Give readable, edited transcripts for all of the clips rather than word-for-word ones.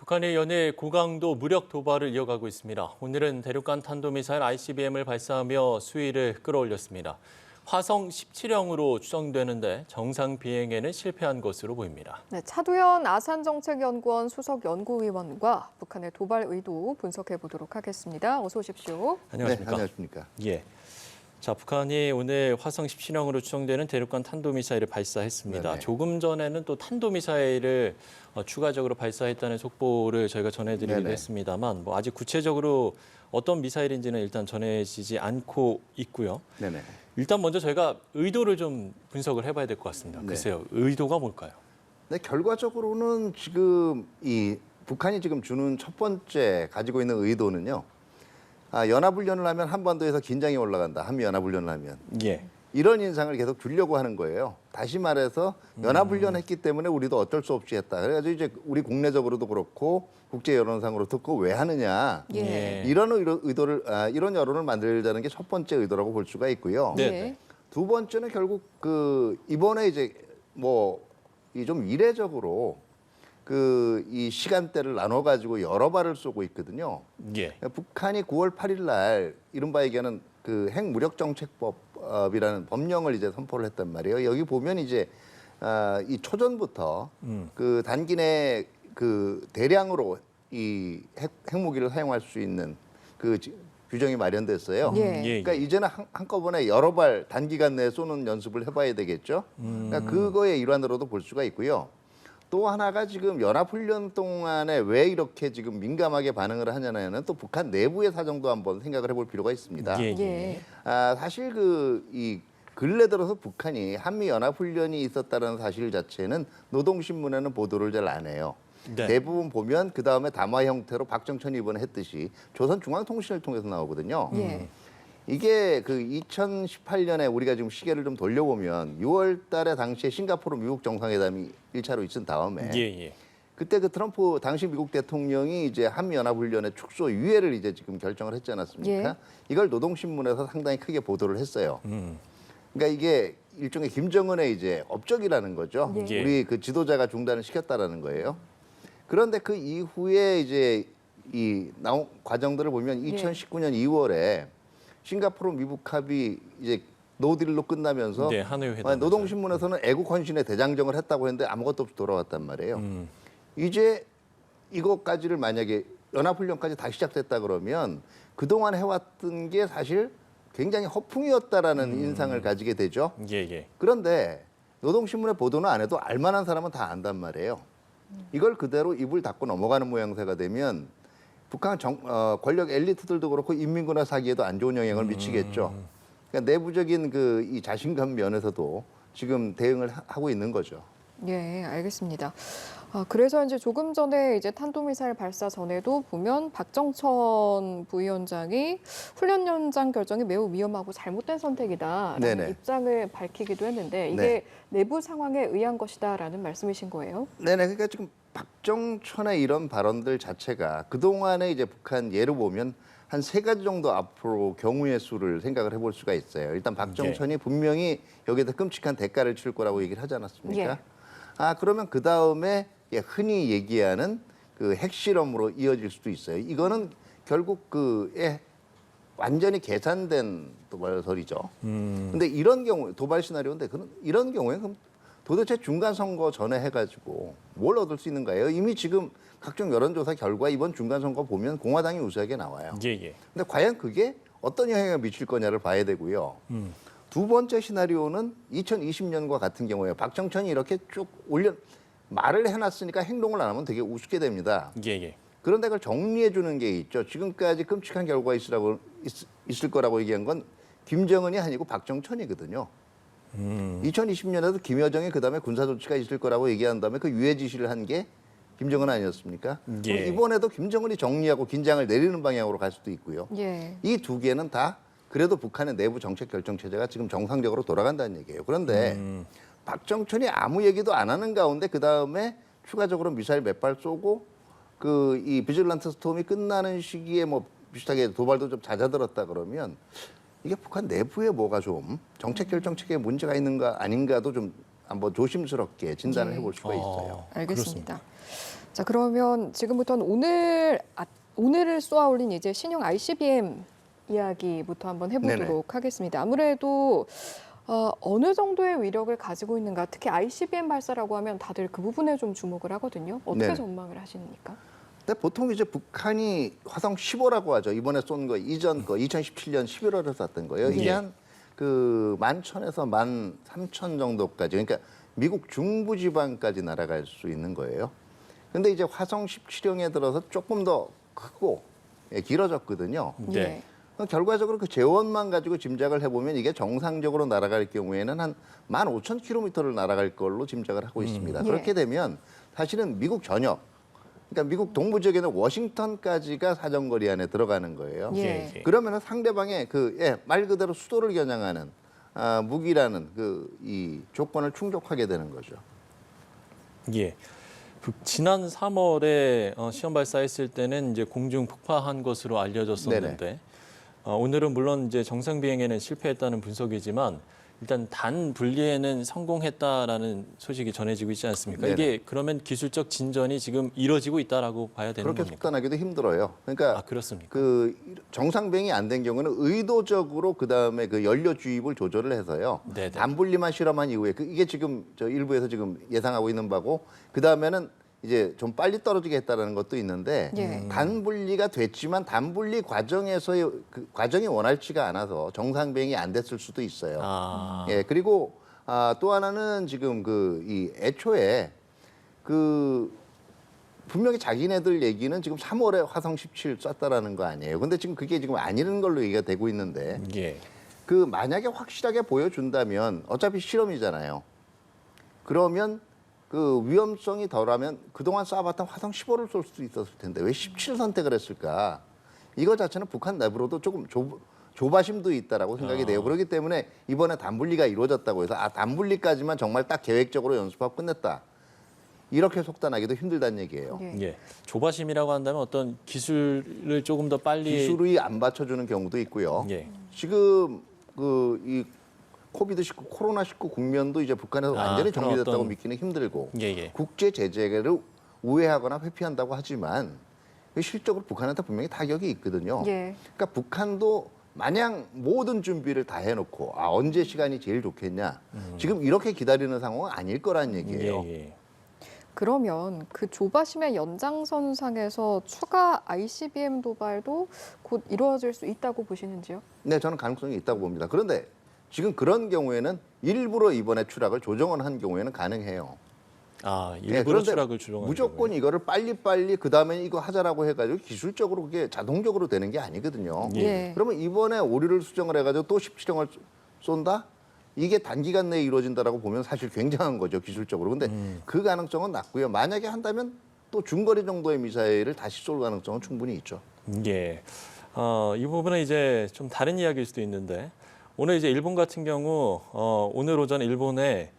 북한이 연일 고강도 무력 도발을 이어가고 있습니다. 오늘은 대륙간 탄도미사일 ICBM을 발사하며 수위를 끌어올렸습니다. 화성 17형으로 추정되는데 정상 비행에는 실패한 것으로 보입니다. 네, 차두현 아산정책연구원 수석 연구위원과 북한의 도발 의도 분석해 보도록 하겠습니다. 어서 오십시오. 안녕하십니까? 네, 안녕하십니까? 예. 자, 북한이 오늘 화성 17형으로 추정되는 대륙간 탄도미사일을 발사했습니다. 네네. 조금 전에는 또 탄도미사일을 추가적으로 발사했다는 속보를 저희가 전해드리기도 네네. 했습니다만 아직 구체적으로 어떤 미사일인지는 일단 전해지지 않고 있고요. 네네. 일단 먼저 저희가 의도를 좀 분석을 해봐야 될 것 같습니다. 네. 글쎄요, 의도가 뭘까요? 네, 결과적으로는 지금 이 북한이 지금 주는 첫 번째 가지고 있는 의도는요. 연합훈련을 하면 한반도에서 긴장이 올라간다. 한미 연합훈련을 하면. 예. 이런 인상을 계속 주려고 하는 거예요. 다시 말해서 연합훈련했기 때문에 우리도 어쩔 수 없이 했다. 그래가지고 이제 우리 국내적으로도 그렇고 국제 여론상으로 듣고 왜 하느냐. 예. 이런 의도를 이런 여론을 만들자는 게 첫 번째 의도라고 볼 수가 있고요. 네. 예. 두 번째는 결국 이번에 이제 이 좀 이례적으로 이 시간대를 나눠 가지고 여러 발을 쏘고 있거든요. 예. 북한이 9월 8일 날 이른바 얘기하는 핵무력정책법이라는 법령을 이제 선포를 했단 말이에요. 여기 보면 이제 이 초전부터 단기 내 대량으로 이 핵무기를 사용할 수 있는 규정이 마련됐어요. 예. 그러니까 이제는 한꺼번에 여러 발 단기간 내에 쏘는 연습을 해봐야 되겠죠. 그러니까 그거의 일환으로도 볼 수가 있고요. 또 하나가 지금 연합훈련 동안에 왜 이렇게 지금 민감하게 반응을 하냐는 또 북한 내부의 사정도 한번 생각을 해볼 필요가 있습니다. 예. 예. 사실 이 근래 들어서 북한이 한미 연합훈련이 있었다는 사실 자체는 노동신문에는 보도를 잘 안 해요. 네. 대부분 보면 그 다음에 담화 형태로 박정천이 이번에 했듯이 조선중앙통신을 통해서 나오거든요. 예. 이게 2018년에 우리가 지금 시계를 좀 돌려보면 6월 달에 당시에 싱가포르 미국 정상회담이 1차로 있은 다음에 예. 그때 트럼프 당시 미국 대통령이 이제 한미연합훈련의 축소 유예를 이제 지금 결정을 했지 않았습니까? 예. 이걸 노동신문에서 상당히 크게 보도를 했어요. 그러니까 이게 일종의 김정은의 이제 업적이라는 거죠. 예. 우리 지도자가 중단을 시켰다라는 거예요. 그런데 그 이후에 이제 이 나온 과정들을 보면 2019년 2월에 싱가포르 미국 합의 이제 노딜로 끝나면서 네, 하노이 회담. 노동신문에서는 애국 헌신의 대장정을 했다고 했는데 아무것도 없이 돌아왔단 말이에요. 이제 이것까지를 만약에 연합훈련까지 다시 시작됐다 그러면 그동안 해왔던 게 사실 굉장히 허풍이었다라는 인상을 가지게 되죠. 예. 그런데 노동신문의 보도는 안 해도 알만한 사람은 다 안단 말이에요. 이걸 그대로 입을 닫고 넘어가는 모양새가 되면 북한 권력 엘리트들도 그렇고 인민군화 사기에도 안 좋은 영향을 미치겠죠. 그러니까 내부적인 이 자신감 면에서도 지금 대응을 하고 있는 거죠. 예, 알겠습니다. 그래서 이제 조금 전에 이제 탄도미사일 발사 전에도 보면 박정천 부위원장이 훈련 연장 결정이 매우 위험하고 잘못된 선택이다라는 네네. 입장을 밝히기도 했는데 이게 네. 내부 상황에 의한 것이다라는 말씀이신 거예요? 네네. 그러니까 지금 박정천의 이런 발언들 자체가 그동안에 이제 북한 예로 보면 한 3가지 정도 앞으로 경우의 수를 생각을 해볼 수가 있어요. 일단 박정천이 분명히 여기에다 끔찍한 대가를 치를 거라고 얘기를 하지 않았습니까? 예. 그러면 그 다음에 흔히 얘기하는 핵실험으로 이어질 수도 있어요. 이거는 결국 완전히 계산된 도발설이죠. 근데 이런 경우 도발 시나리오인데 이런 경우에 그럼 도대체 중간 선거 전에 해가지고 뭘 얻을 수 있는 거예요? 이미 지금 각종 여론조사 결과 이번 중간 선거 보면 공화당이 우세하게 나와요. 예. 근데 과연 그게 어떤 영향을 미칠 거냐를 봐야 되고요. 두 번째 시나리오는 2020년과 같은 경우에요. 박정천이 이렇게 쭉 말을 해놨으니까 행동을 안 하면 되게 우습게 됩니다. 예. 그런데 그걸 정리해 주는 게 있죠. 지금까지 끔찍한 결과가 있을 거라고 얘기한 건 김정은이 아니고 박정천이거든요. 2020년에도 김여정이 그다음에 군사조치가 있을 거라고 얘기한 다음에 그 유해 지시를 한 게 김정은 아니었습니까? 예. 그럼 이번에도 김정은이 정리하고 긴장을 내리는 방향으로 갈 수도 있고요. 예. 이 두 개는 다 그래도 북한의 내부 정책 결정 체제가 지금 정상적으로 돌아간다는 얘기예요. 그런데 박정천이 아무 얘기도 안 하는 가운데 그 다음에 추가적으로 미사일 몇 발 쏘고 이 비질란트 스톰이 끝나는 시기에 비슷하게 도발도 좀 잦아들었다 그러면 이게 북한 내부에 뭐가 좀 정책 결정 체계에 문제가 있는가 아닌가도 좀 한번 조심스럽게 진단을 예. 해볼 수가 있어요. 알겠습니다. 자, 그러면 지금부터는 오늘을 쏘아올린 이제 신형 ICBM 이야기부터 한번 해보도록 네네. 하겠습니다. 아무래도 어느 정도의 위력을 가지고 있는가, 특히 ICBM 발사라고 하면 다들 그 부분에 좀 주목을 하거든요. 어떻게 네네. 전망을 하십니까? 근데 보통 이제 북한이 화성 15라고 하죠. 이번에 쏜 거 이전 거 2017년 11월에 쐈던 거예요. 이게 예. 한 그 11,000에서 13,000 정도까지, 그러니까 미국 중부 지방까지 날아갈 수 있는 거예요. 근데 이제 화성 17형에 들어서 조금 더 크고 길어졌거든요. 네. 결과적으로 그 재원만 가지고 짐작을 해보면 이게 정상적으로 날아갈 경우에는 한 15,000km를 날아갈 걸로 짐작을 하고 있습니다. 예. 그렇게 되면 사실은 미국 전역, 그러니까 미국 동부 지역에는 워싱턴까지가 사정거리 안에 들어가는 거예요. 예. 그러면은 상대방의 말 그대로 수도를 겨냥하는 무기라는 이 조건을 충족하게 되는 거죠. 예. 지난 3월에 시험 발사했을 때는 이제 공중 폭파한 것으로 알려졌었는데 오늘은 물론 이제 정상 비행에는 실패했다는 분석이지만 일단 단 분리에는 성공했다라는 소식이 전해지고 있지 않습니까? 네네. 이게 그러면 기술적 진전이 지금 이루어지고 있다라고 봐야 되는 그렇게 겁니까? 속단하기도 힘들어요. 그러니까 그렇습니까? 그 정상 비행이 안 된 경우는 의도적으로 그 다음에 그 연료 주입을 조절을 해서요. 네네. 단분리만 실험한 이후에 이게 지금 저 일부에서 지금 예상하고 있는 바고, 그 다음에는 이제 좀 빨리 떨어지게 했다라는 것도 있는데 예. 단분리가 됐지만 단분리 과정에서의 그 과정이 원활치가 않아서 정상 비행이 안 됐을 수도 있어요. 예, 그리고 또 하나는 지금 이 애초에 분명히 자기네들 얘기는 지금 3월에 화성 17 쐈다라는 거 아니에요. 근데 지금 그게 지금 아니는 걸로 얘기가 되고 있는데 예. 만약에 확실하게 보여준다면 어차피 실험이잖아요. 그러면 그 위험성이 덜하면 그동안 쏴봤던 화성 15를 쏠 수도 있었을 텐데 왜 17 선택을 했을까? 이거 자체는 북한 내부로도 조금 조바심도 있다라고 생각이 돼요. 그렇기 때문에 이번에 단분리가 이루어졌다고 해서 단분리까지만 정말 딱 계획적으로 연습하고 끝냈다. 이렇게 속단하기도 힘들다는 얘기예요. 예. 예. 조바심이라고 한다면 어떤 기술을 조금 더 빨리 기술이 안 받쳐주는 경우도 있고요. 예. 지금 이 코비드19 코로나19 국면도 이제 북한에서 완전히 그런 정리됐다고 어떤- 믿기는 힘들고 예. 국제 제재를 우회하거나 회피한다고 하지만 실적으로 북한한테 분명히 타격이 있거든요. 예. 그러니까 북한도 마냥 모든 준비를 다 해놓고 언제 시간이 제일 좋겠냐, 지금 이렇게 기다리는 상황은 아닐 거란 얘기예요. 예. 그러면 그 조바심의 연장선상에서 추가 ICBM 도발도 곧 이루어질 수 있다고 보시는지요? 네, 저는 가능성이 있다고 봅니다. 그런데 지금 그런 경우에는 일부러 이번에 추락을 조정을 한 경우에는 가능해요. 일부러 그런데 추락을 주장하는 무조건 거고요. 이거를 빨리 그 다음에 이거 하자라고 해가지고 기술적으로 그게 자동적으로 되는 게 아니거든요. 예. 그러면 이번에 오류를 수정을 해가지고 또 17형을 쏜다? 이게 단기간 내에 이루어진다라고 보면 사실 굉장한 거죠, 기술적으로. 근데 그 가능성은 낮고요. 만약에 한다면 또 중거리 정도의 미사일을 다시 쏠 가능성은 충분히 있죠. 예. 이 부분은 이제 좀 다른 이야기일 수도 있는데 오늘 이제 일본 같은 경우 오늘 오전 일본에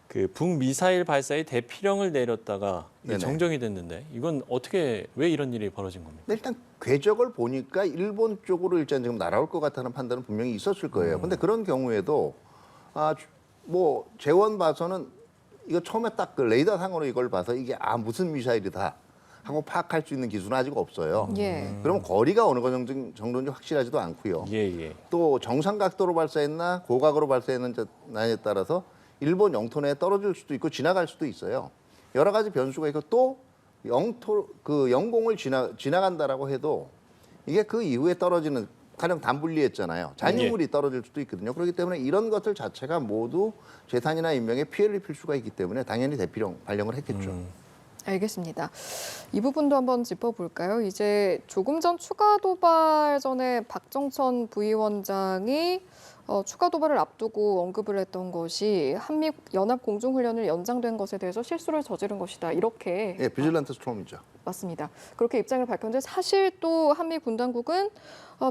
그 북미사일 발사의 대피령을 내렸다가 이게 네네. 정정이 됐는데 이건 어떻게 왜 이런 일이 벌어진 겁니까? 일단 궤적을 보니까 일본 쪽으로 일단 지금 날아올 것 같다는 판단은 분명히 있었을 거예요. 근데 그런 경우에도 뭐 재원 봐서는 이거 처음에 딱 그 레이더 상으로 이걸 봐서 이게 무슨 미사일이다 하고 파악할 수 있는 기술은 아직 없어요. 예. 그럼 거리가 어느 정도인지 확실하지도 않고요. 예. 또 정상 각도로 발사했나 고각으로 발사했느냐에 따라서 일본 영토 내에 떨어질 수도 있고 지나갈 수도 있어요. 여러 가지 변수가 있고 또 영공을 지나간다라고 해도 이게 그 이후에 떨어지는, 가령 단분리했잖아요. 잔유물이 떨어질 수도 있거든요. 그렇기 때문에 이런 것들 자체가 모두 재산이나 인명에 피해를 입힐 수가 있기 때문에 당연히 대피령 발령을 했겠죠. 알겠습니다. 이 부분도 한번 짚어볼까요? 이제 조금 전 추가 도발 전에 박정천 부위원장이 추가 도발을 앞두고 언급을 했던 것이 한미 연합 공중훈련을 연장된 것에 대해서 실수를 저지른 것이다. 이렇게 예, 비질란트 스트롬이죠. 맞습니다. 그렇게 입장을 밝혔는데 사실 또 한미 군당국은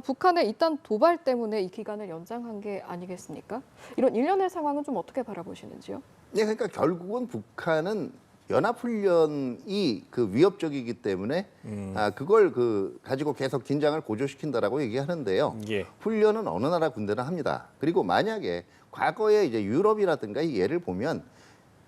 북한의 이딴 도발 때문에 이 기간을 연장한 게 아니겠습니까? 이런 일련의 상황은 좀 어떻게 바라보시는지요? 예, 그러니까 결국은 북한은 연합훈련이 위협적이기 때문에 그걸 가지고 계속 긴장을 고조시킨다라고 얘기하는데요. 예. 훈련은 어느 나라 군대나 합니다. 그리고 만약에 과거에 이제 유럽이라든가 이 예를 보면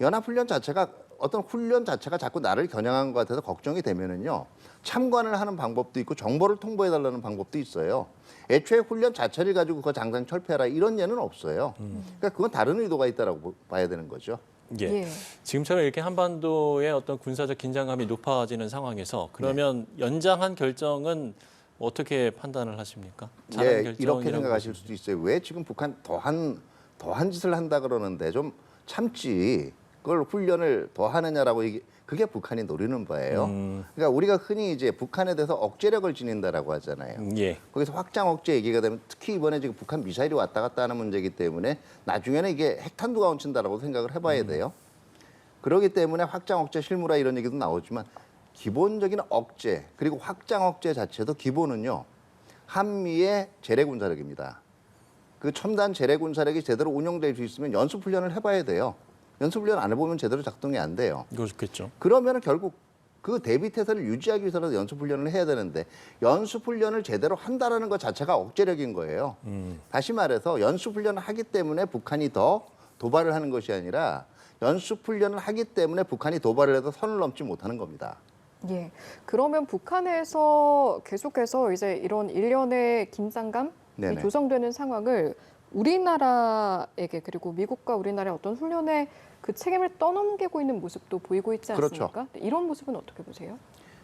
연합훈련 자체가 어떤 훈련 자체가 자꾸 나를 겨냥한 것 같아서 걱정이 되면은요. 참관을 하는 방법도 있고 정보를 통보해달라는 방법도 있어요. 애초에 훈련 자체를 가지고 그거 장상철폐하라 이런 예는 없어요. 그러니까 그건 다른 의도가 있다라고 봐야 되는 거죠. 예. 예. 지금처럼 이렇게 한반도의 어떤 군사적 긴장감이 높아지는 상황에서 그러면 연장한 결정은 어떻게 판단을 하십니까? 잘한 예, 결정이라고 이렇게 생각하실 보십니까? 수도 있어요. 왜 지금 북한 더한 짓을 한다 그러는데 좀 참지 그걸 훈련을 더 하느냐라고 그게 북한이 노리는 바예요. 그러니까 우리가 흔히 이제 북한에 대해서 억제력을 지닌다라고 하잖아요. 예. 거기서 확장 억제 얘기가 되면 특히 이번에 지금 북한 미사일이 왔다 갔다 하는 문제이기 때문에 나중에는 이게 핵탄두가 얹힌다라고 생각을 해봐야 돼요. 그렇기 때문에 확장 억제 실무라 이런 얘기도 나오지만 기본적인 억제 그리고 확장 억제 자체도 기본은요. 한미의 재래 군사력입니다. 그 첨단 재래 군사력이 제대로 운영될 수 있으면 연습 훈련을 해봐야 돼요. 연습 훈련 안 해보면 제대로 작동이 안 돼요. 그렇겠죠. 그러면 결국 그 대비 태세를 유지하기 위해서라도 연습 훈련을 해야 되는데 연습 훈련을 제대로 한다라는 것 자체가 억제력인 거예요. 다시 말해서 연습 훈련을 하기 때문에 북한이 더 도발을 하는 것이 아니라 연습 훈련을 하기 때문에 북한이 도발을 해도 선을 넘지 못하는 겁니다. 예. 그러면 북한에서 계속해서 이제 이런 일련의 긴장감이 네네. 조성되는 상황을 우리나라에게 그리고 미국과 우리나라의 어떤 훈련에 그 책임을 떠넘기고 있는 모습도 보이고 있지 않습니까? 그렇죠. 이런 모습은 어떻게 보세요?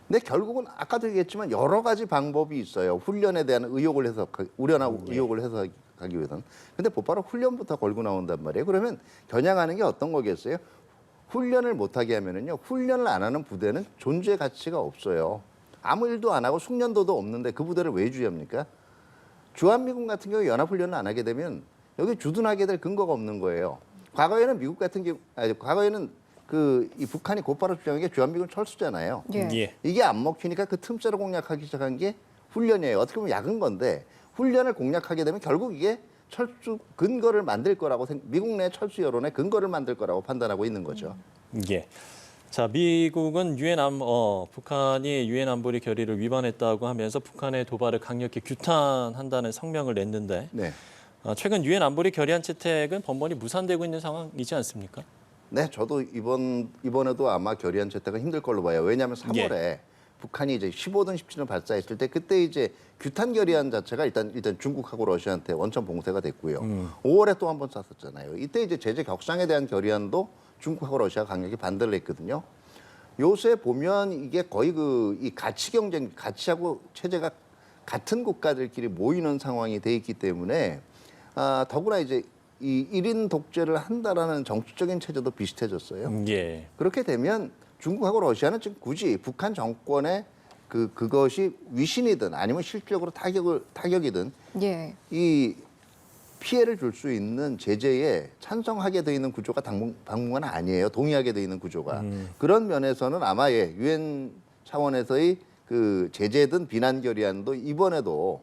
근데 결국은 아까도 얘기했지만 여러 가지 방법이 있어요. 훈련에 대한 의혹을 우려나 의혹을 해석하기 위해서는. 근데 곧바로 훈련부터 걸고 나온단 말이에요. 그러면 겨냥하는 게 어떤 거겠어요? 훈련을 못하게 하면은요. 훈련을 안 하는 부대는 존재 가치가 없어요. 아무 일도 안 하고 숙련도도 없는데 그 부대를 왜 유지합니까? 주한미군 같은 경우 연합훈련을 안 하게 되면 여기 주둔하게 될 근거가 없는 거예요. 과거에는 미국 같은 경우, 과거에는 이 북한이 곧바로 주장한 게 주한미군 철수잖아요. 예. 예. 이게 안 먹히니까 그 틈새로 공략하기 시작한 게 훈련이에요. 어떻게 보면 약은 건데 훈련을 공략하게 되면 결국 이게 철수 근거를 만들 거라고 미국 내 철수 여론의 근거를 만들 거라고 판단하고 있는 거죠. 예. 자, 미국은 북한이 유엔 안보리 결의를 위반했다고 하면서 북한의 도발을 강력히 규탄한다는 성명을 냈는데 네. 최근 유엔 안보리 결의안 채택은 번번이 무산되고 있는 상황이지 않습니까? 네, 저도 이번에도 아마 결의안 채택은 힘들 걸로 봐요. 왜냐하면 3월에 북한이 이제 15든 17을 발사했을 때 그때 이제 규탄 결의안 자체가 일단 중국하고 러시아한테 원천 봉쇄가 됐고요. 5월에 또 한 번 쐈었잖아요. 이때 이제 제재 격상에 대한 결의안도 중국하고 러시아가 강력히 반대를 했거든요. 요새 보면 이게 거의 이 가치 경쟁, 가치하고 체제가 같은 국가들끼리 모이는 상황이 돼 있기 때문에 더구나 이제 이 1인 독재를 한다라는 정치적인 체제도 비슷해졌어요. 예. 그렇게 되면 중국하고 러시아는 지금 굳이 북한 정권의 그것이 위신이든 아니면 실질적으로 타격이든 예. 이 피해를 줄 수 있는 제재에 찬성하게 돼 있는 구조가 당분간 아니에요. 동의하게 돼 있는 구조가. 그런 면에서는 아마 유엔 차원에서의 그 제재든 비난 결의안도 이번에도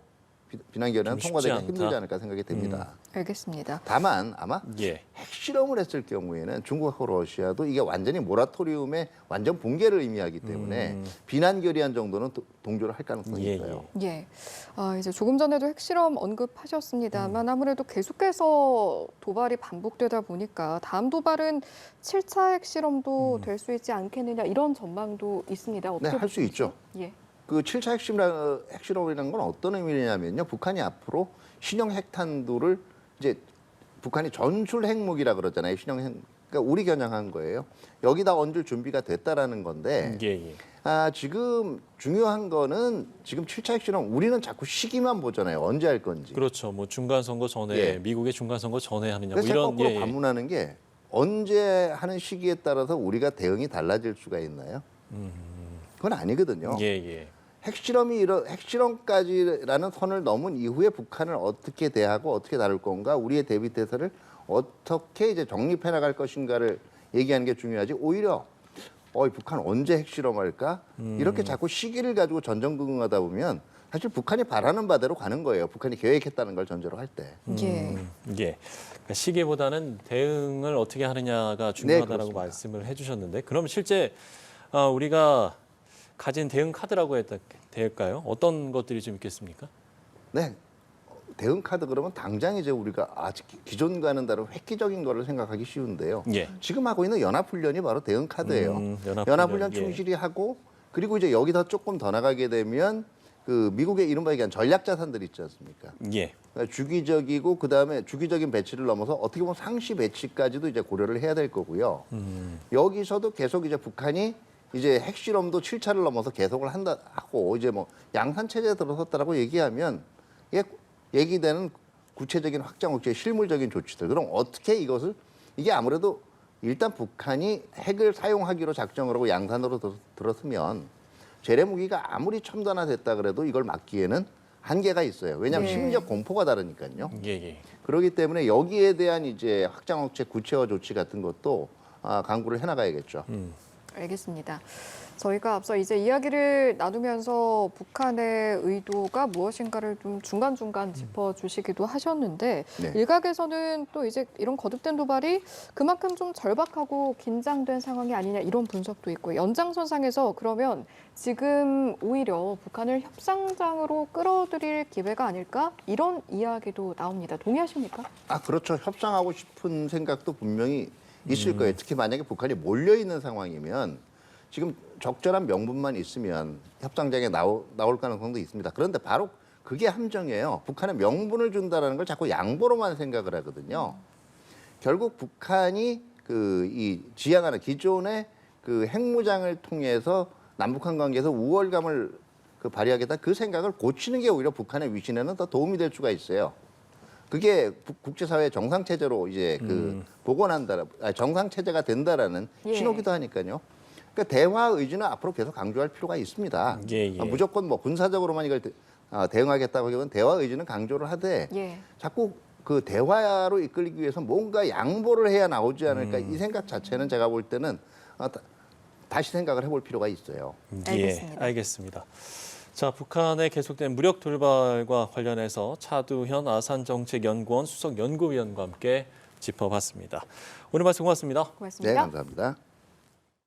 비난 결의안 좀 통과되기 쉽지 않다. 힘들지 않을까 생각이 됩니다. 알겠습니다. 다만 아마 예. 핵실험을 했을 경우에는 중국하고 러시아도 이게 완전히 모라토리움의 완전 붕괴를 의미하기 때문에 비난 결의안 정도는 동조를 할 가능성이 예, 있어요. 예. 이제 조금 전에도 핵실험 언급하셨습니다만 아무래도 계속해서 도발이 반복되다 보니까 다음 도발은 7차 핵실험도 될 수 있지 않겠느냐 이런 전망도 있습니다. 네, 어떻게 할 수 있죠. 예. 그 7차 핵실험이라는 건 어떤 의미냐면요. 북한이 앞으로 신형 핵탄두를 이제 북한이 전술 핵무기라 그러잖아요. 신형 핵. 그러니까 우리 겨냥한 거예요. 여기다 얹을 준비가 됐다라는 건데 예. 지금 중요한 거는 지금 7차 핵실험 우리는 자꾸 시기만 보잖아요. 언제 할 건지. 그렇죠. 뭐 중간 선거 전에 예. 미국의 중간 선거 전에 하느냐 뭐 그래서 제가 이런 거꾸로 반문하는 게 언제 하는 시기에 따라서 우리가 대응이 달라질 수가 있나요? 그건 아니거든요. 예. 핵실험까지라는 선을 넘은 이후에 북한을 어떻게 대하고 어떻게 다룰 건가, 우리의 대비 태세를 어떻게 이제 정립해 나갈 것인가를 얘기하는 게 중요하지. 오히려 북한 언제 핵실험할까? 이렇게 자꾸 시기를 가지고 전전긍긍하다 보면 사실 북한이 바라는 바대로 가는 거예요. 북한이 계획했다는 걸 전제로 할 때. 예. 예. 그러니까 시기보다는 대응을 어떻게 하느냐가 중요하다라고 그렇습니다. 말씀을 해주셨는데, 그럼 실제 우리가 가진 대응 카드라고 해야 될까요? 어떤 것들이 좀 있겠습니까? 네. 대응 카드 그러면 당장 이제 우리가 아직 기존과는 다른 획기적인 거를 생각하기 쉬운데요. 예. 지금 하고 있는 연합훈련이 바로 대응 카드예요. 연합훈련, 연합훈련 예. 충실히 하고 그리고 이제 여기서 조금 더 나가게 되면 그 미국의 이른바 얘기한 전략 자산들 있지 않습니까? 예. 그러니까 주기적이고 그다음에 주기적인 배치를 넘어서 어떻게 보면 상시 배치까지도 이제 고려를 해야 될 거고요. 여기서도 계속 이제 북한이 이제 핵실험도 7차를 넘어서 계속을 한다 하고 이제 뭐 양산 체제에 들어섰다라고 얘기하면 이게 얘기되는 구체적인 확장 억제 실물적인 조치들. 그럼 어떻게 이것을 이게 아무래도 일단 북한이 핵을 사용하기로 작정을 하고 양산으로 들었으면 재래 무기가 아무리 첨단화됐다 그래도 이걸 막기에는 한계가 있어요. 왜냐하면 네. 심리적 공포가 다르니까요. 예, 예. 그렇기 때문에 여기에 대한 이제 확장 억제 구체화 조치 같은 것도 강구를 해나가야겠죠. 알겠습니다. 저희가 앞서 이제 이야기를 나누면서 북한의 의도가 무엇인가를 좀 중간중간 짚어주시기도 하셨는데 네. 일각에서는 또 이제 이런 거듭된 도발이 그만큼 좀 절박하고 긴장된 상황이 아니냐 이런 분석도 있고 연장선상에서 그러면 지금 오히려 북한을 협상장으로 끌어들일 기회가 아닐까 이런 이야기도 나옵니다. 동의하십니까? 그렇죠. 협상하고 싶은 생각도 분명히 있을 거예요. 특히 만약에 북한이 몰려 있는 상황이면 지금 적절한 명분만 있으면 협상장에 나올 가능성도 있습니다. 그런데 바로 그게 함정이에요. 북한은 명분을 준다라는 걸 자꾸 양보로만 생각을 하거든요. 결국 북한이 이 지향하는 기존의 그 핵무장을 통해서 남북한 관계에서 우월감을 발휘하겠다 그 생각을 고치는 게 오히려 북한의 위신에는 더 도움이 될 수가 있어요. 그게 국제사회 정상 체제로 이제 정상 체제가 된다라는 예. 신호기도 하니까요. 그러니까 대화 의지는 앞으로 계속 강조할 필요가 있습니다. 예, 예. 무조건 뭐 군사적으로만 이걸 대응하겠다고 하기보다는 대화 의지는 강조를 하되 예. 자꾸 그 대화로 이끌기 위해서 뭔가 양보를 해야 나오지 않을까 이 생각 자체는 제가 볼 때는 다시 생각을 해볼 필요가 있어요. 알겠습니다. 예, 알겠습니다. 자, 북한의 계속된 무력 돌발과 관련해서 차두현 아산정책연구원 수석 연구위원과 함께 짚어봤습니다. 오늘 말씀 고맙습니다. 고맙습니다. 네, 감사합니다.